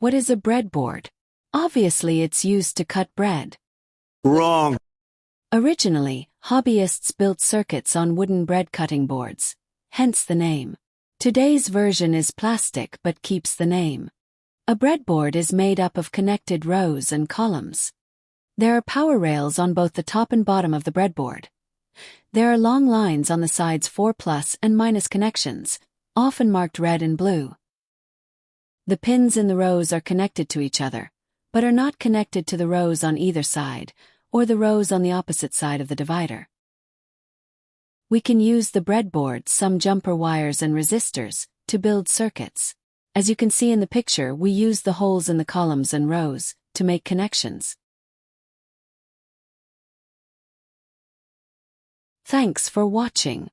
What is a breadboard? Obviously it's used to cut bread. Wrong. Originally, hobbyists built circuits on wooden bread cutting boards, hence the name. Today's version is plastic but keeps the name. A breadboard is made up of connected rows and columns. There are power rails on both the top and bottom of the breadboard. There are long lines on the sides for plus and minus connections, often marked red and blue. The pins in the rows are connected to each other, but are not connected to the rows on either side, or the rows on the opposite side of the divider. We can use the breadboard, some jumper wires and resistors, to build circuits. As you can see in the picture, we use the holes in the columns and rows to make connections. Thanks for watching.